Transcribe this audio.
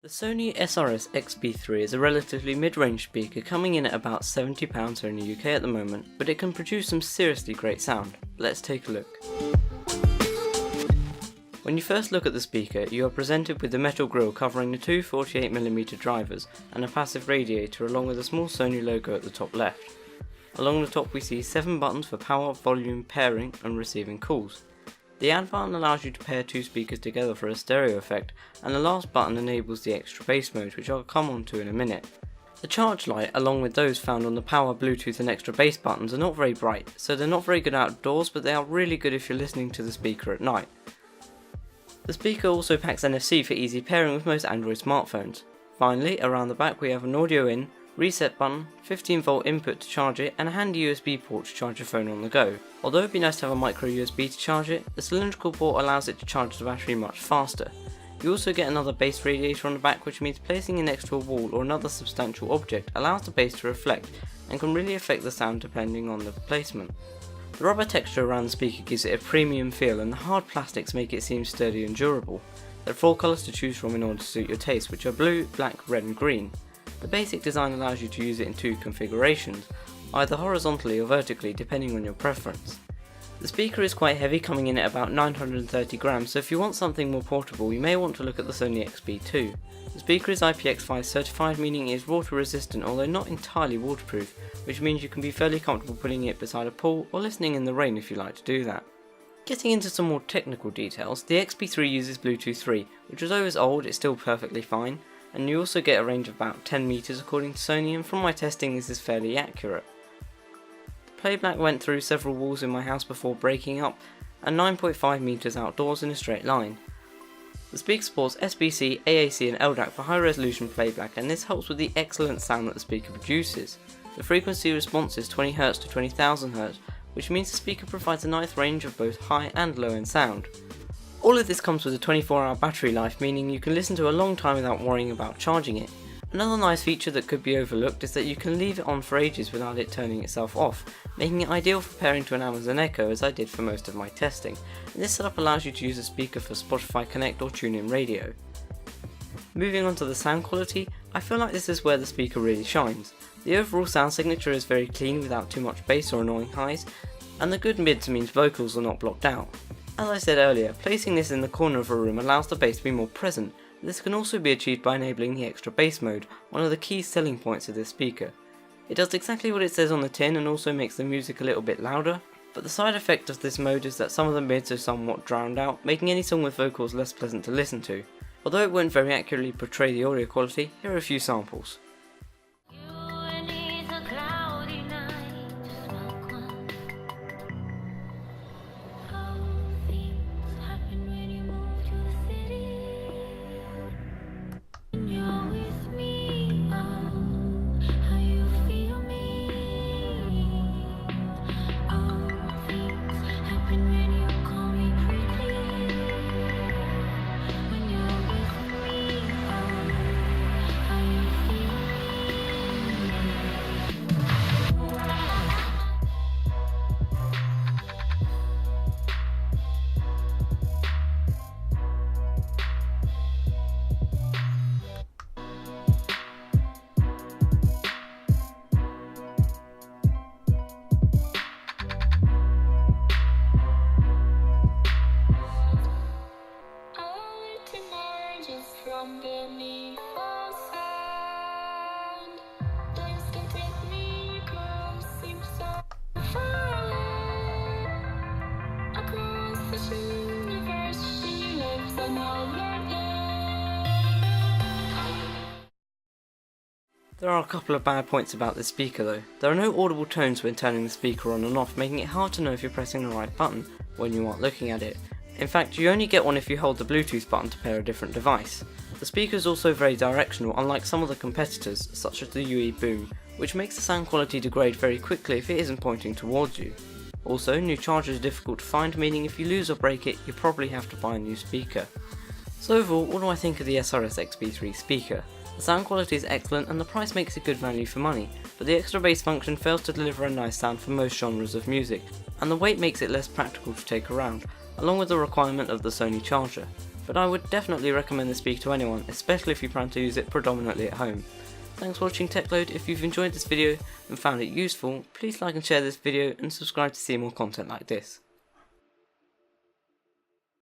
The Sony SRS-XB3 is a relatively mid-range speaker coming in at about £70 here in the UK at the moment, but it can produce some seriously great sound. Let's take a look. When you first look at the speaker, you are presented with the metal grille covering the two 48mm drivers and a passive radiator along with a small Sony logo at the top left. Along the top we see 7 buttons for power, volume, pairing and receiving calls. The add button allows you to pair two speakers together for a stereo effect, and the last button enables the extra bass mode, which I'll come on to in a minute. The charge light, along with those found on the power, Bluetooth and extra bass buttons, are not very bright, so they're not very good outdoors, but they are really good if you're listening to the speaker at night. The speaker also packs NFC for easy pairing with most Android smartphones. Finally, around the back we have an audio in, reset button, 15V input to charge it, and a handy USB port to charge your phone on the go. Although it'd be nice to have a micro USB to charge it, the cylindrical port allows it to charge the battery much faster. You also get another bass radiator on the back, which means placing it next to a wall or another substantial object allows the bass to reflect and can really affect the sound depending on the placement. The rubber texture around the speaker gives it a premium feel, and the hard plastics make it seem sturdy and durable. There are 4 colours to choose from in order to suit your taste, which are blue, black, red and green. The basic design allows you to use it in 2 configurations, either horizontally or vertically depending on your preference. The speaker is quite heavy, coming in at about 930 grams, so if you want something more portable you may want to look at the Sony XB2. The speaker is IPX5 certified, meaning it is water resistant although not entirely waterproof, which means you can be fairly comfortable putting it beside a pool or listening in the rain if you like to do that. Getting into some more technical details, the XB3 uses Bluetooth 3, which although is old, it's still perfectly fine, and you also get a range of about 10 meters according to Sony, and from my testing this is fairly accurate. The Playback went through several walls in my house before breaking up, and 9.5 meters outdoors in a straight line. The speaker supports SBC, AAC and LDAC for high resolution playback, and this helps with the excellent sound that the speaker produces. The frequency response is 20Hz to 20,000Hz, which means the speaker provides a nice range of both high and low end sound. All of this comes with a 24-hour battery life, meaning you can listen to a long time without worrying about charging it. Another nice feature that could be overlooked is that you can leave it on for ages without it turning itself off, making it ideal for pairing to an Amazon Echo as I did for most of my testing, and this setup allows you to use a speaker for Spotify Connect or TuneIn Radio. Moving on to the sound quality, I feel like this is where the speaker really shines. The overall sound signature is very clean without too much bass or annoying highs, and the good mids means vocals are not blocked out. As I said earlier, placing this in the corner of a room allows the bass to be more present. This can also be achieved by enabling the extra bass mode, one of the key selling points of this speaker. It does exactly what it says on the tin and also makes the music a little bit louder, but the side effect of this mode is that some of the mids are somewhat drowned out, making any song with vocals less pleasant to listen to. Although it won't very accurately portray the audio quality, here are a few samples. From beneath the sand, things can take me across, seem so far away. Across the universe, she lives another day. There are a couple of bad points about this speaker though. There are no audible tones when turning the speaker on and off, making it hard to know if you're pressing the right button when you aren't looking at it. In fact, you only get one if you hold the Bluetooth button to pair a different device. The speaker is also very directional, unlike some of the competitors, such as the UE Boom, which makes the sound quality degrade very quickly if it isn't pointing towards you. Also, new chargers are difficult to find, meaning if you lose or break it, you probably have to buy a new speaker. So overall, what do I think of the SRS-XB3 speaker? The sound quality is excellent and the price makes it good value for money, but the extra bass function fails to deliver a nice sound for most genres of music, and the weight makes it less practical to take around, along with the requirement of the Sony charger. but I would definitely recommend this speaker to anyone, especially if you plan to use it predominantly at home. Thanks for watching TechLoad. If you've enjoyed this video and found it useful, please like and share this video and subscribe to see more content like this.